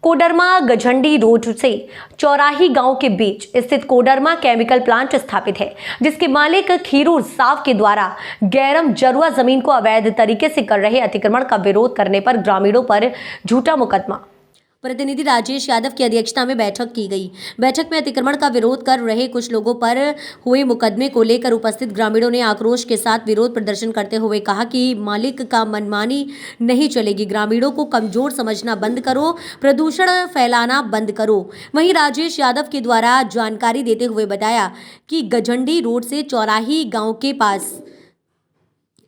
Koderma गझंडी road से चौराही गांव के बीच स्थित कोडरमा केमिकल प्लांट स्थापित है, जिसके मालिक खीरू साव के द्वारा गैरम जरुआ जमीन को अवैध तरीके से कर रहे अतिक्रमण का विरोध करने पर ग्रामीणों पर झूठा मुकदमा। प्रतिनिधि राजेश यादव की अध्यक्षता में बैठक की गई। बैठक में अतिक्रमण का विरोध कर रहे कुछ लोगों पर हुए मुकदमे को लेकर उपस्थित ग्रामीणों ने आक्रोश के साथ विरोध प्रदर्शन करते हुए कहा कि मालिक का मनमानी नहीं चलेगी, ग्रामीणों को कमजोर समझना बंद करो, प्रदूषण फैलाना बंद करो। वहीं राजेश यादव के द्वारा जानकारी देते हुए बताया कि गझंडी रोड से चौराही गाँव के पास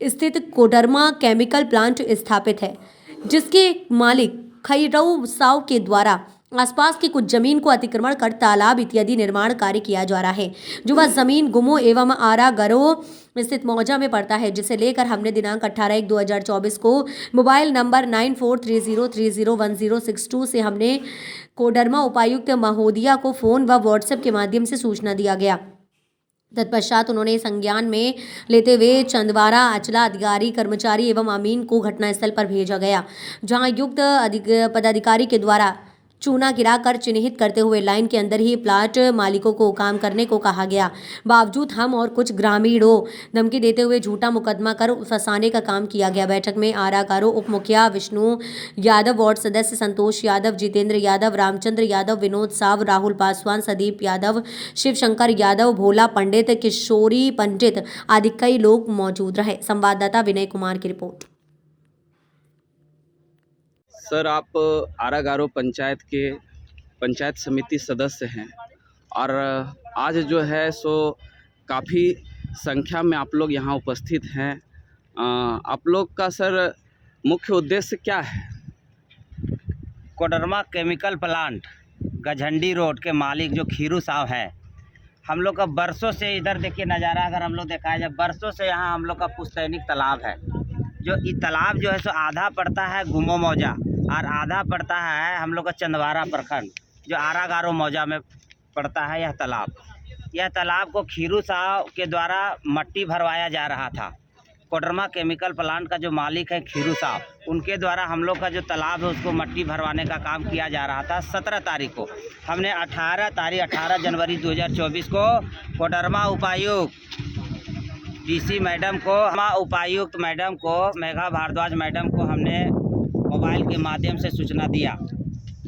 स्थित कोडरमा केमिकल प्लांट स्थापित है, जिसके मालिक खीरू साव के द्वारा आसपास की कुछ जमीन को अतिक्रमण कर तालाब इत्यादि निर्माण कार्य किया जा रहा है, जो वह जमीन गुमो एवं आरा गरो स्थित मौजा में पड़ता है, जिसे लेकर हमने दिनांक 18/1/2024 को मोबाइल नंबर 9430301062 से हमने कोडरमा उपायुक्त महोदया को फोन व व्हाट्सएप के माध्यम से सूचना दिया गया। तत्पश्चात उन्होंने संज्ञान में लेते हुए चंदवारा अचला अधिकारी कर्मचारी एवं अमीन को घटनास्थल पर भेजा गया, जहां युक्त पदाधिकारी के द्वारा चूना गिराकर चिन्हित करते हुए लाइन के अंदर ही प्लाट मालिकों को काम करने को कहा गया। बावजूद हम और कुछ ग्रामीणों धमकी देते हुए झूठा मुकदमा कर फंसाने का काम किया गया। बैठक में आरा गारो उप मुखिया विष्णु यादव, वार्ड सदस्य संतोष यादव, जितेंद्र यादव, रामचंद्र यादव, विनोद साव, राहुल पासवान, सदीप यादव, शिवशंकर यादव, भोला पंडित, किशोरी पंडित आदि कई लोग मौजूद रहे। संवाददाता विनय कुमार की रिपोर्ट। सर, आप आरा गारो पंचायत समिति सदस्य हैं और आज जो है सो काफ़ी संख्या में आप लोग यहाँ उपस्थित हैं। आप लोग का सर मुख्य उद्देश्य क्या है? कोडरमा केमिकल प्लांट गझंडी रोड के मालिक जो खीरू साहब है, हम लोग का बरसों से इधर देखिए नज़ारा अगर हम लोग देखा जाए, बरसों से यहाँ हम लोग का पुस्तैनिक तालाब है। जो ये तालाब जो है सो आधा पड़ता है गुमो मौजा और आधा पड़ता है हम लोग का चंदवारा प्रखंड जो आरा गारो मौजा में पड़ता है। यह तालाब को खीरू साहब के द्वारा मट्टी भरवाया जा रहा था। कोडरमा केमिकल प्लांट का जो मालिक है खीरू साहब, उनके द्वारा हम लोग का जो तालाब है उसको मट्टी भरवाने का काम किया जा रहा था। 17 तारीख को हमने 18 जनवरी 2024 को कोडरमा उपायुक्त डीसी मैडम को, उपायुक्त मैडम को, मेघा भारद्वाज मैडम को हमने मोबाइल के माध्यम से सूचना दिया।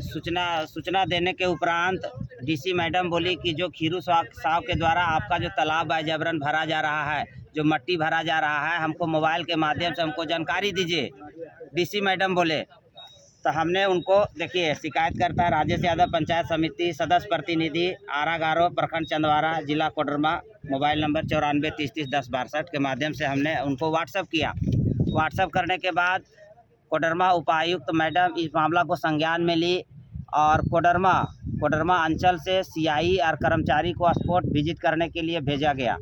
सूचना देने के उपरांत डीसी मैडम बोली कि जो खीरू साहब के द्वारा आपका जो तालाब है जबरन भरा जा रहा है, जो मट्टी भरा जा रहा है, हमको मोबाइल के माध्यम से हमको जानकारी दीजिए। डीसी मैडम बोले तो हमने उनको देखिए शिकायत करता है राजेश यादव, पंचायत समिति सदस्य प्रतिनिधि, आरा गारो प्रखंड चंदवारा, जिला कोडरमा, मोबाइल नंबर 94331062 के माध्यम से हमने उनको व्हाट्सएप किया। व्हाट्सएप करने के बाद कोडरमा उपायुक्त मैडम इस मामला को संज्ञान में ली और कोडरमा अंचल से सीआई और कर्मचारी को स्पॉट विजिट करने के लिए भेजा गया।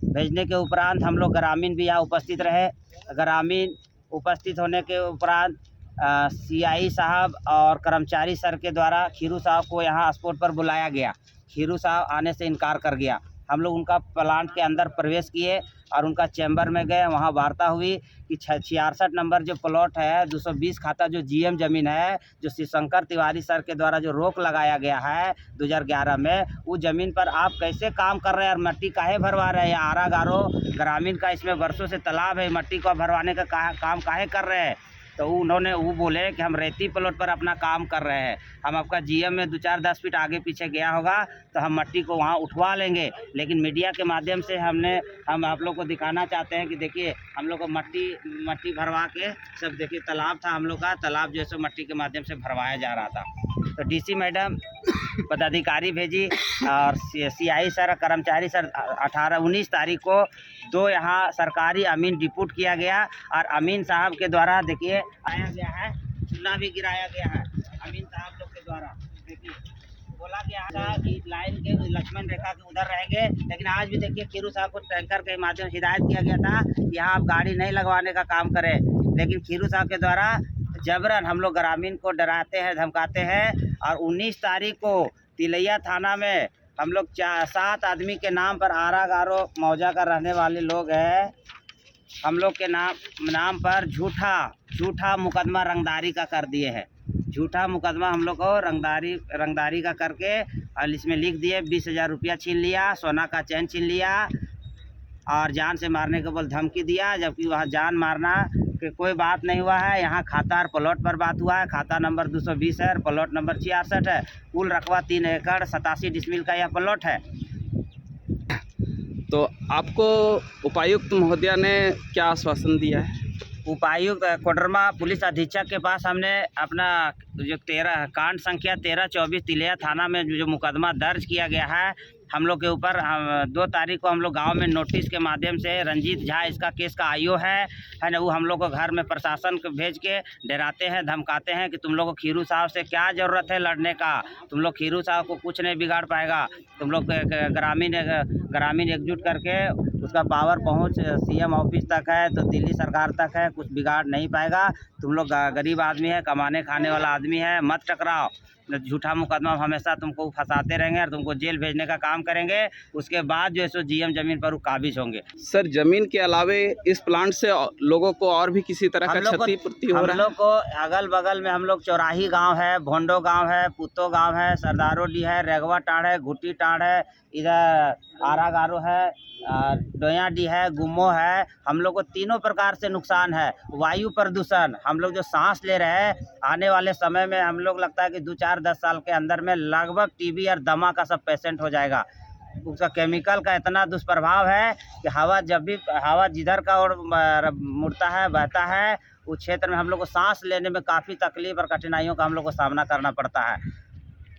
भेजने के उपरांत हम लोग ग्रामीण भी यहाँ उपस्थित रहे। ग्रामीण उपस्थित होने के उपरांत सीआई साहब और कर्मचारी सर के द्वारा खीरू साहब को यहाँ स्पॉट पर बुलाया गया। खीरू साहब आने से इनकार कर गया। हम लोग उनका प्लांट के अंदर प्रवेश किए और उनका चैम्बर में गए। वहाँ वार्ता हुई कि 66 नंबर जो प्लॉट है 220 खाता जो जीएम ज़मीन है, जो शिवशंकर तिवारी सर के द्वारा जो रोक लगाया गया है 2011 में, वो ज़मीन पर आप कैसे काम कर रहे हैं और मट्टी काहे भरवा रहे हैं? आरा गारो ग्रामीण का इसमें वर्षों से तालाब है, मट्टी को भरवाने का काम काहे कर रहे हैं? तो उन्होंने वो बोले कि हम रेती प्लॉट पर अपना काम कर रहे हैं, हम आपका जीएम में 2-4-10 फीट आगे पीछे गया होगा तो हम मट्टी को वहाँ उठवा लेंगे। लेकिन मीडिया के माध्यम से हम आप लोग को दिखाना चाहते हैं कि देखिए हम लोग को मट्टी भरवा के सब देखिए तालाब था, हम लोग का तालाब जो है मट्टी के माध्यम से भरवाया जा रहा था। तो डीसी मैडम पदाधिकारी भेजी और सीआई सर, कर्मचारी सर 19 तारीख को 2 यहाँ सरकारी अमीन डिप्यूट किया गया और अमीन साहब के द्वारा देखिए आया गया है, चूना भी गिराया गया है अमीन साहब लोग के द्वारा। देखिए बोला गया था कि लाइन के लक्ष्मण रेखा के उधर रहेंगे, लेकिन आज भी देखिए खीरू साहब को टैंकर के माध्यम से हिदायत किया गया था कि यहाँ आप गाड़ी नहीं लगवाने का काम करें, लेकिन खीरू साहब के द्वारा जबरन हम लोग ग्रामीण को डराते हैं, धमकाते हैं। और 19 तारीख को तिलैया थाना में हम लोग 7 आदमी के नाम पर, आरा गारो मौजा का रहने वाले लोग हैं, हम लोग के नाम पर झूठा मुकदमा रंगदारी का कर दिए हैं। झूठा मुकदमा हम लोग को रंगदारी का करके और इसमें लिख दिए 20,000 रुपया छीन लिया, सोना का चैन छीन लिया और जान से मारने के बोल धमकी दिया, जबकि वहाँ जान मारना कि कोई बात नहीं हुआ है। यहाँ खाता और प्लॉट पर बात हुआ है। खाता नंबर 220 है, प्लॉट नंबर 66 है। कुल रकबा 3 एकड़ 87 डिसमिल का यह प्लॉट है। तो आपको उपायुक्त महोदया ने क्या आश्वासन दिया है? उपायुक्त कोडरमा पुलिस अधीक्षक के पास हमने अपना जो 13 कांड संख्या 1324 तिलैया थाना में जो मुकदमा दर्ज किया गया है हम लोग के ऊपर, 2 तारीख को हम लोग गांव में नोटिस के माध्यम से रंजीत झा इसका केस का आईओ है ना, वो हम लोग को घर में प्रशासन को भेज के डराते हैं, धमकाते हैं कि तुम लोग को खीरू साहब से क्या ज़रूरत है लड़ने का, तुम लोग खीरू साहब को कुछ नहीं बिगाड़ पाएगा, तुम लोग ग्रामीण एकजुट करके उसका पावर पहुंच सीएम ऑफिस तक है तो दिल्ली सरकार तक है, कुछ बिगाड़ नहीं पाएगा। तुम लोग गरीब आदमी है, कमाने खाने वाला आदमी है, मत टकराओ। झूठा मुकदमा हमेशा तुमको फंसाते रहेंगे और तुमको जेल भेजने का काम करेंगे। उसके बाद जो है सो जीएम जमीन पर वो काबिज होंगे। सर, जमीन के अलावे इस प्लांट से लोगों को और भी किसी तरह का क्षतिपूर्ति हो रहा है? हम लोग को अगल बगल में हम लोग चौराही गांव है, भोंडो गांव है, पुतो गांव है, सरदारोडी है, रेगवा टाड़ है, घुट्टी टाड़ है, इधर आरागारो है, डोयाडी है, गुम्मो है। हम लोग को तीनों प्रकार से नुकसान है। वायु प्रदूषण, हम लोग जो सांस ले रहे हैं, आने वाले समय में हम लोग लगता है कि 2-4-10 साल के अंदर में लगभग टीबी और दमा का सब पेशेंट हो जाएगा। उसका केमिकल का इतना दुष्प्रभाव है कि हवा जिधर का और मुड़ता है, बहता है, उस क्षेत्र में हम लोग को सांस लेने में काफ़ी तकलीफ और कठिनाइयों का हम लोग को सामना करना पड़ता है।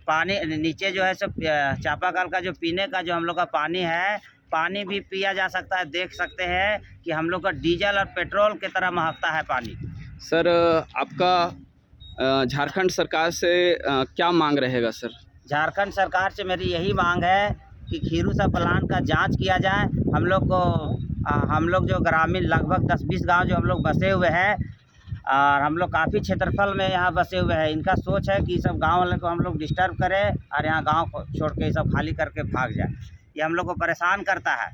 पानी नीचे जो है सब चापाकल का जो पीने का जो हम लोग का पानी है, पानी भी पिया जा सकता है। देख सकते हैं कि हम लोग का डीजल और पेट्रोल की तरह महकता है पानी। सर, आपका झारखंड सरकार से क्या मांग रहेगा? सर, झारखंड सरकार से मेरी यही मांग है कि खीरू सा प्लांट का जांच किया जाए। हम लोग जो ग्रामीण लगभग 10-20 गांव जो हम लोग बसे हुए हैं और हम लोग काफ़ी क्षेत्रफल में यहाँ बसे हुए हैं, इनका सोच है कि सब गांव वाले को हम लोग डिस्टर्ब करें और यहाँ गांव को छोड़ के सब खाली करके भाग जाए। ये हम लोग को परेशान करता है।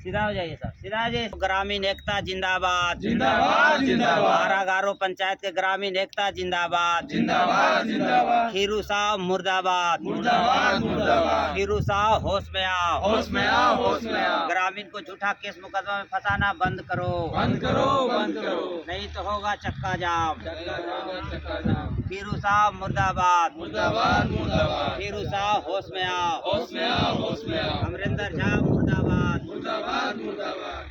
सीधा हो जाइए सर, सीधा हो जाइए। ग्रामीण एकता जिंदाबाद, जिंदाबाद जिंदाबाद। आरागारो पंचायत के ग्रामीण एकता जिंदाबाद, जिंदाबाद जिंदाबाद। खीरू साहब मुर्दाबाद, मुर्दाबाद मुर्दाबाद। खीरू साहब होश में आओ, होश में आओ, होश में आओ। ग्रामीण को झूठा केस मुकदमा में फंसाना बंद करो, बंद करो, बंद करो, नहीं तो होगा चक्का जाम, चक्का जाम। खीरू साहब मुर्दाबाद, मुर्दाबाद मुर्दाबाद। खीरू साहब होश में आओ, होश में आओ, होश में आओ। अमरिंदर झा मुर्दाबाद, मुर्दाबाद मुर्दाबाद।